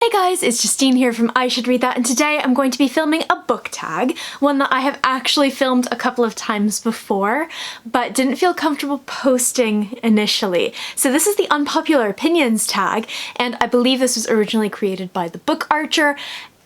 Hey guys, it's Justine here from I Should Read That, and today I'm going to be filming a book tag, one that I have actually filmed a couple of times before, but didn't feel comfortable posting initially. So this is the Unpopular Opinions tag, and I believe this was originally created by the Book Archer.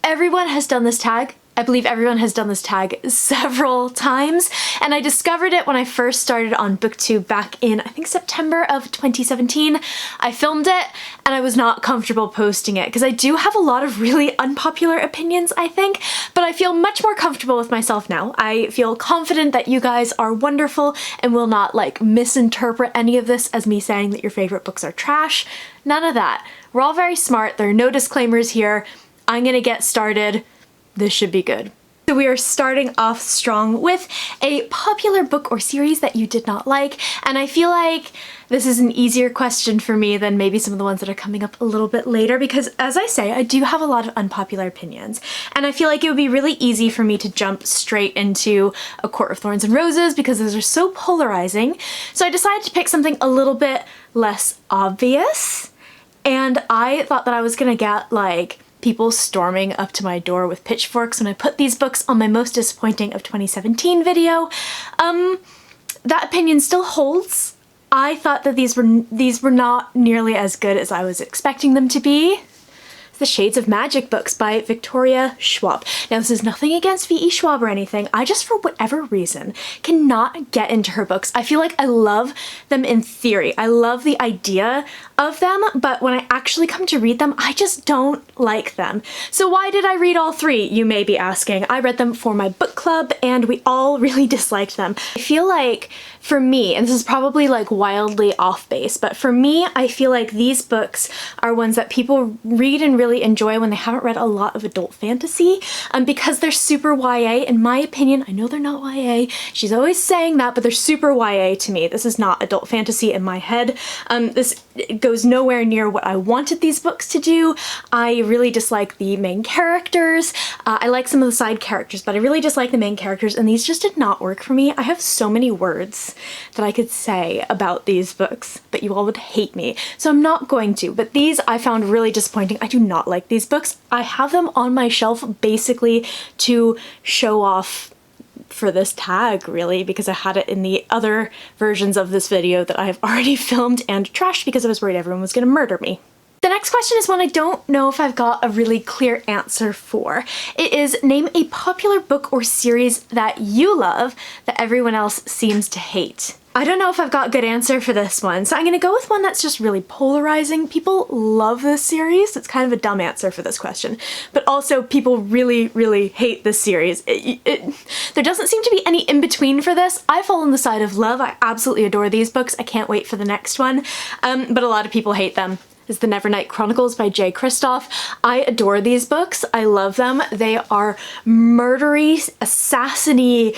Everyone has done this tag. I believe everyone has done this tag several times, and I discovered it when I first started on BookTube back in, I think, September of 2017. I filmed it, and I was not comfortable posting it, because I do have a lot of really unpopular opinions, I think, but I feel much more comfortable with myself now. I feel confident that you guys are wonderful and will not, like, misinterpret any of this as me saying that your favorite books are trash. None of that. We're all very smart. There are no disclaimers here. I'm gonna get started. This should be good. So we are starting off strong with a popular book or series that you did not like, and I feel like this is an easier question for me than maybe some of the ones that are coming up a little bit later, because as I say, I do have a lot of unpopular opinions, and I feel like it would be really easy for me to jump straight into A Court of Thorns and Roses because those are so polarizing. So I decided to pick something a little bit less obvious, and I thought that I was gonna get like people storming up to my door with pitchforks when I put these books on my most disappointing of 2017 video. That opinion still holds. I thought that these were not nearly as good as I was expecting them to be. The Shades of Magic books by Victoria Schwab. Now, this is nothing against V.E. Schwab or anything. I just, for whatever reason, cannot get into her books. I feel like I love them in theory. I love the idea of them, but when I actually come to read them, I just don't like them. So why did I read all three, you may be asking? I read them for my book club, and we all really disliked them. I feel like, for me, and this is probably like wildly off base, but for me, I feel like these books are ones that people read and really enjoy when they haven't read a lot of adult fantasy, because they're super YA, in my opinion. I know they're not YA, she's always saying that, but they're super YA to me. This is not adult fantasy in my head. This goes nowhere near what I wanted these books to do. I really dislike the main characters. I like some of the side characters, but I really dislike the main characters, and these just did not work for me. I have so many words that I could say about these books, but you all would hate me, so I'm not going to. But these I found really disappointing. I do not like these books. I have them on my shelf basically to show off for this tag, really, because I had it in the other versions of this video that I have already filmed and trashed because I was worried everyone was gonna murder me. The next question is one I don't know if I've got a really clear answer for. It is, name a popular book or series that you love that everyone else seems to hate. I don't know if I've got a good answer for this one, so I'm gonna go with one that's just really polarizing. People love this series. It's kind of a dumb answer for this question, but also people really, really hate this series. There doesn't seem to be any in-between for this. I fall on the side of love. I absolutely adore these books. I can't wait for the next one, but a lot of people hate them. Is the Nevernight Chronicles by J. Kristoff. I adore these books. I love them. They are murdery, assassiny,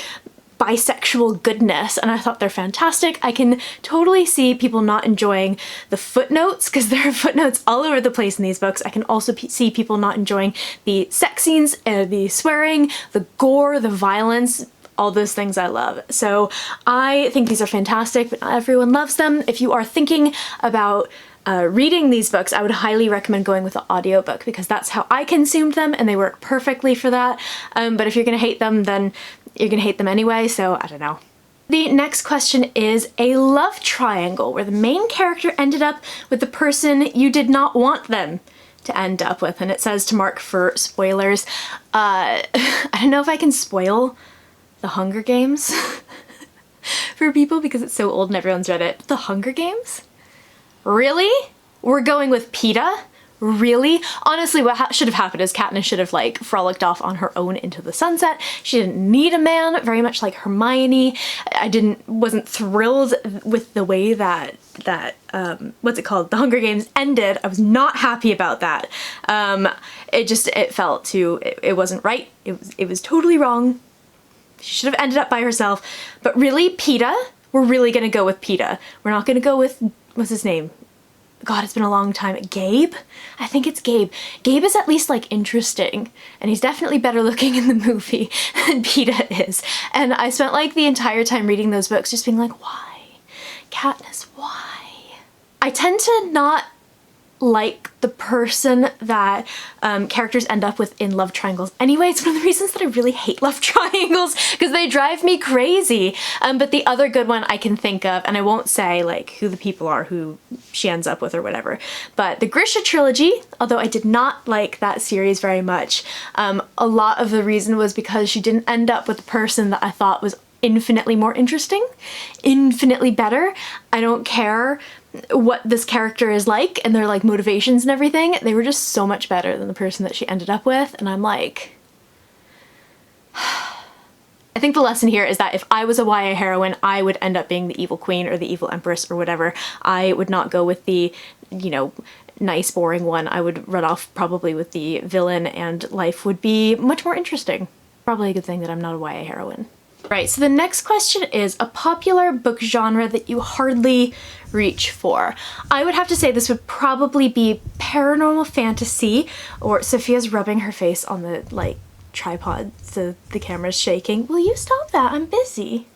bisexual goodness, and I thought they're fantastic. I can totally see people not enjoying the footnotes, because there are footnotes all over the place in these books. I can also see people not enjoying the sex scenes, the swearing, the gore, the violence, all those things I love. So I think these are fantastic, but not everyone loves them. If you are thinking about reading these books, I would highly recommend going with the audiobook, because that's how I consumed them and they work perfectly for that. But if you're gonna hate them, then you're gonna hate them anyway, so I don't know. The next question is a love triangle where the main character ended up with the person you did not want them to end up with, and it says to mark for spoilers. I don't know if I can spoil The Hunger Games for people because it's so old and everyone's read it. The Hunger Games? Really? We're going with Peeta? Really? Honestly, what should have happened is Katniss should have like frolicked off on her own into the sunset. She didn't need a man, very much like Hermione. I wasn't thrilled with the way that what's it called? The Hunger Games ended. I was not happy about that. It felt too, it wasn't right. It was totally wrong. She should have ended up by herself. But really, Peeta? We're really gonna go with Peeta. We're not gonna go with, what's his name? God, it's been a long time. Gabe? I think it's Gabe. Gabe is at least like interesting, and he's definitely better looking in the movie than Peeta is. And I spent like the entire time reading those books just being like, why? Katniss, why? I tend to not like the person that characters end up with in love triangles anyway. It's one of the reasons that I really hate love triangles, because they drive me crazy. But the other good one I can think of, and I won't say like who the people are who she ends up with or whatever, but the Grisha trilogy, although I did not like that series very much, a lot of the reason was because she didn't end up with the person that I thought was infinitely more interesting, infinitely better. I don't care what this character is like and their like motivations and everything. They were just so much better than the person that she ended up with, and I'm like, I think the lesson here is that if I was a YA heroine, I would end up being the evil queen or the evil empress or whatever. I would not go with the, you know, nice boring one. I would run off probably with the villain, and life would be much more interesting. Probably a good thing that I'm not a YA heroine. Right, so the next question is a popular book genre that you hardly reach for. I would have to say this would probably be paranormal fantasy, or Sophia's rubbing her face on the like tripod so the camera's shaking. Will you stop that? I'm busy.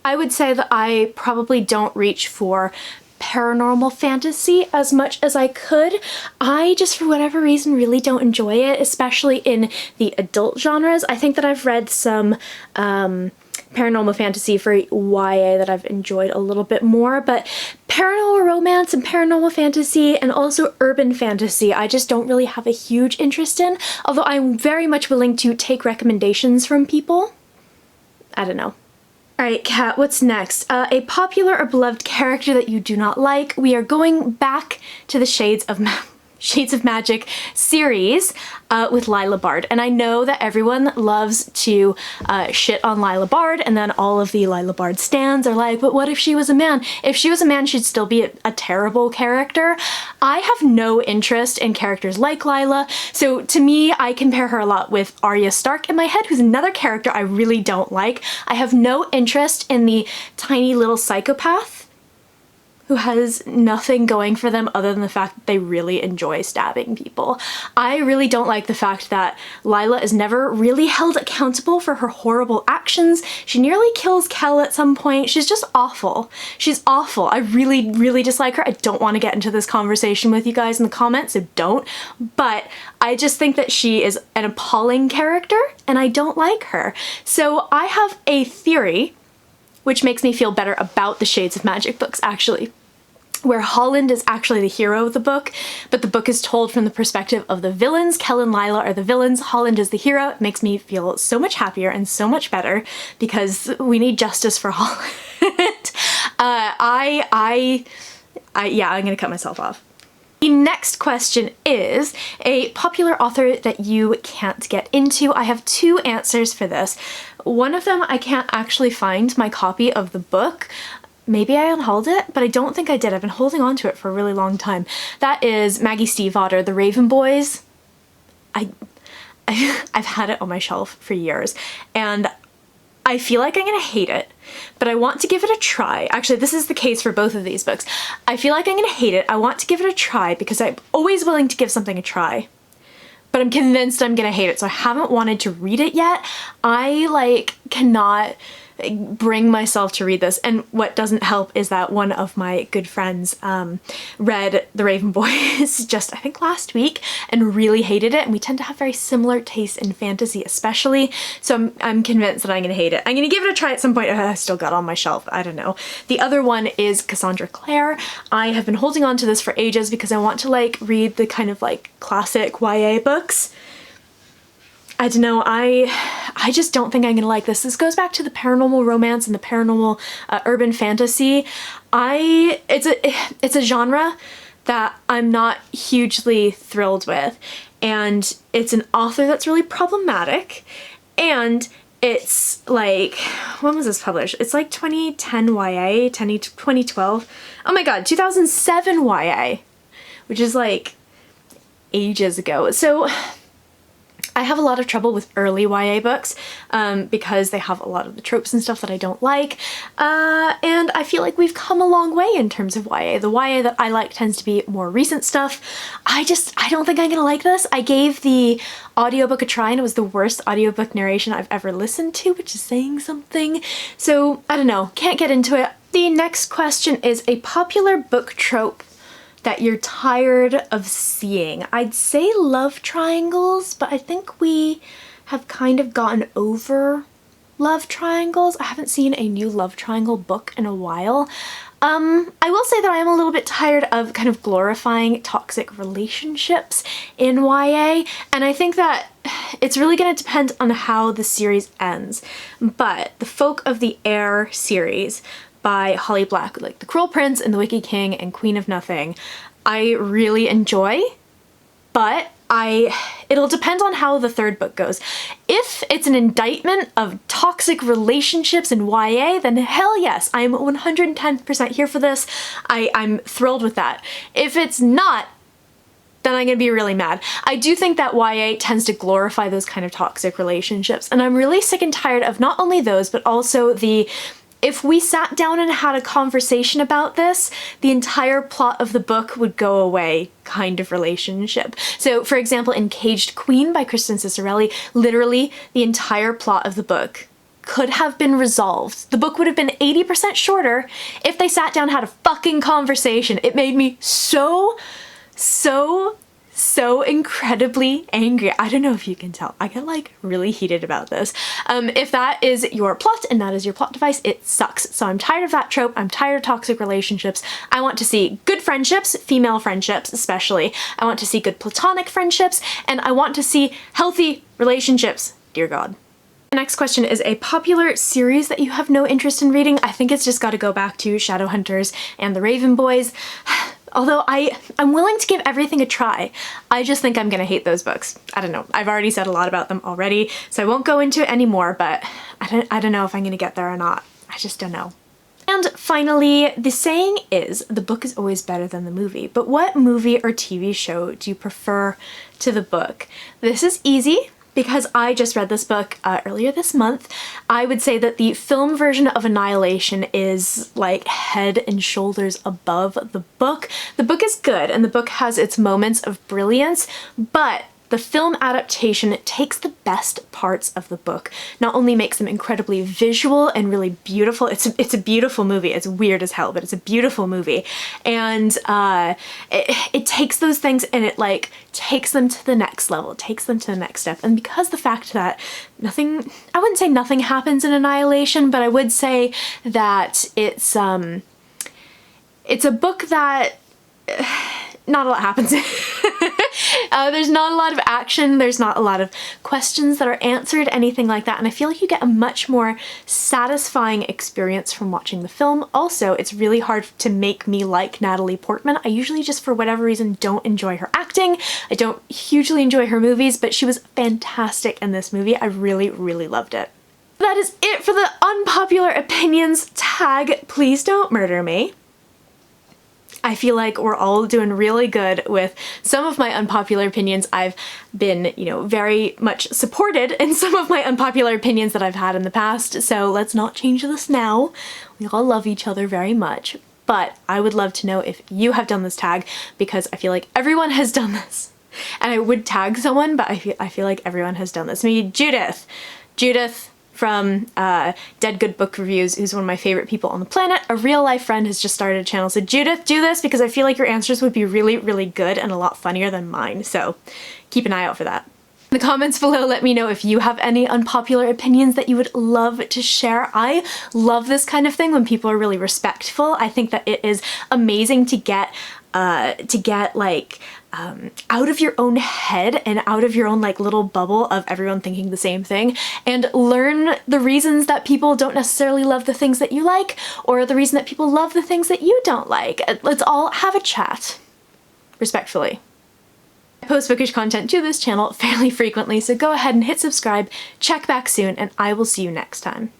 I would say that I probably don't reach for paranormal fantasy as much as I could. I just, for whatever reason, really don't enjoy it, especially in the adult genres. I think that I've read some paranormal fantasy for YA that I've enjoyed a little bit more, but paranormal romance and paranormal fantasy and also urban fantasy I just don't really have a huge interest in, although I'm very much willing to take recommendations from people. I don't know. Alright, Kat, what's next? A popular or beloved character that you do not like. We are going back to the Shades of Magic series with Lila Bard, and I know that everyone loves to shit on Lila Bard, and then all of the Lila Bard stans are like, but what if she was a man? If she was a man, she'd still be a terrible character. I have no interest in characters like Lila, so to me, I compare her a lot with Arya Stark in my head, who's another character I really don't like. I have no interest in the tiny little psychopath who has nothing going for them other than the fact that they really enjoy stabbing people. I really don't like the fact that Lila is never really held accountable for her horrible actions. She nearly kills Kel at some point. She's just awful. She's awful. I really, really dislike her. I don't want to get into this conversation with you guys in the comments, so don't. But I just think that she is an appalling character, and I don't like her. So I have a theory, which makes me feel better about the Shades of Magic books, actually, where Holland is actually the hero of the book, but the book is told from the perspective of the villains. Kel and Lila are the villains, Holland is the hero. It makes me feel so much happier and so much better, because we need justice for Holland. Yeah, I'm gonna cut myself off. The next question is a popular author that you can't get into. I have two answers for this. One of them, I can't actually find my copy of the book. Maybe I unhauled it, but I don't think I did. I've been holding on to it for a really long time. That is Maggie Stiefvater, The Raven Boys. I've had it on my shelf for years, and I feel like I'm gonna hate it, but I want to give it a try. Actually, this is the case for both of these books. I feel like I'm gonna hate it. I want to give it a try because I'm always willing to give something a try, but I'm convinced I'm gonna hate it, so I haven't wanted to read it yet. I cannot bring myself to read this, and what doesn't help is that one of my good friends read The Raven Boys just I think last week and really hated it, and we tend to have very similar tastes in fantasy especially, so I'm convinced that I'm gonna hate it. I'm gonna give it a try at some point. I still got it on my shelf, I don't know. The other one is Cassandra Clare. I have been holding on to this for ages because I want to read the kind of classic YA books. I don't know, I just don't think I'm gonna like this. This goes back to the paranormal romance and the paranormal urban fantasy. It's a genre that I'm not hugely thrilled with, and it's an author that's really problematic, and it's when was this published? It's 2010 YA, 2012. Oh my god, 2007 YA, which is ages ago. So I have a lot of trouble with early YA books because they have a lot of the tropes and stuff that I don't like, and I feel like we've come a long way in terms of YA. The YA that I like tends to be more recent stuff. I don't think I'm gonna like this. I gave the audiobook a try and it was the worst audiobook narration I've ever listened to, which is saying something. So I don't know, can't get into it. The next question is a popular book trope that you're tired of seeing. I'd say love triangles, but I think we have kind of gotten over love triangles. I haven't seen a new love triangle book in a while. I will say that I am a little bit tired of kind of glorifying toxic relationships in YA, and I think that it's really going to depend on how the series ends. But the Folk of the Air series by Holly Black, like The Cruel Prince and The Wicked King and Queen of Nothing, I really enjoy, but it'll depend on how the third book goes. If it's an indictment of toxic relationships in YA, then hell yes, I'm 110% here for this. I'm thrilled with that. If it's not, then I'm gonna be really mad. I do think that YA tends to glorify those kind of toxic relationships, and I'm really sick and tired of not only those, but also if we sat down and had a conversation about this, the entire plot of the book would go away kind of relationship. So for example, in Caged Queen by Kristen Cicerelli, literally the entire plot of the book could have been resolved. The book would have been 80% shorter if they sat down and had a fucking conversation. It made me so incredibly angry. I don't know if you can tell. I get like really heated about this. If that is your plot and that is your plot device, it sucks. So I'm tired of that trope. I'm tired of toxic relationships. I want to see good friendships, female friendships especially. I want to see good platonic friendships, and I want to see healthy relationships, dear God. The next question is a popular series that you have no interest in reading. I think it's just got to go back to Shadowhunters and the Raven Boys. Although I'm willing to give everything a try. I just think I'm gonna hate those books. I don't know. I've already said a lot about them already, so I won't go into it anymore, but I don't know if I'm gonna get there or not. I just don't know. And finally, the saying is, the book is always better than the movie, but what movie or TV show do you prefer to the book? This is easy, because I just read this book earlier this month. I would say that the film version of Annihilation is like head and shoulders above the book. The book is good and the book has its moments of brilliance, but the film adaptation takes the best parts of the book, not only makes them incredibly visual and really beautiful. It's a beautiful movie. It's weird as hell, but it's a beautiful movie. And it takes those things and it like takes them to the next level, takes them to the next step. And because the fact that I wouldn't say nothing happens in Annihilation, but I would say that it's a book that not a lot happens. There's not a lot of action, there's not a lot of questions that are answered, anything like that, and I feel like you get a much more satisfying experience from watching the film. Also, it's really hard to make me like Natalie Portman. I usually just, for whatever reason, don't enjoy her acting. I don't hugely enjoy her movies, but she was fantastic in this movie. I really, really loved it. That is it for the unpopular opinions tag. Please don't murder me. I feel like we're all doing really good with some of my unpopular opinions. I've been, very much supported in some of my unpopular opinions that I've had in the past, so let's not change this now. We all love each other very much, but I would love to know if you have done this tag, because I feel like everyone has done this. And I would tag someone, but I feel like everyone has done this. Maybe Judith from Dead Good Book Reviews, who's one of my favorite people on the planet. A real life friend has just started a channel. So Judith, do this because I feel like your answers would be really, really good and a lot funnier than mine. So keep an eye out for that. In the comments below, let me know if you have any unpopular opinions that you would love to share. I love this kind of thing when people are really respectful. I think that it is amazing to get like out of your own head and out of your own like little bubble of everyone thinking the same thing, and learn the reasons that people don't necessarily love the things that you like, or the reason that people love the things that you don't like. Let's all have a chat respectfully. I post bookish content to this channel fairly frequently, so go ahead and hit subscribe, check back soon, and I will see you next time.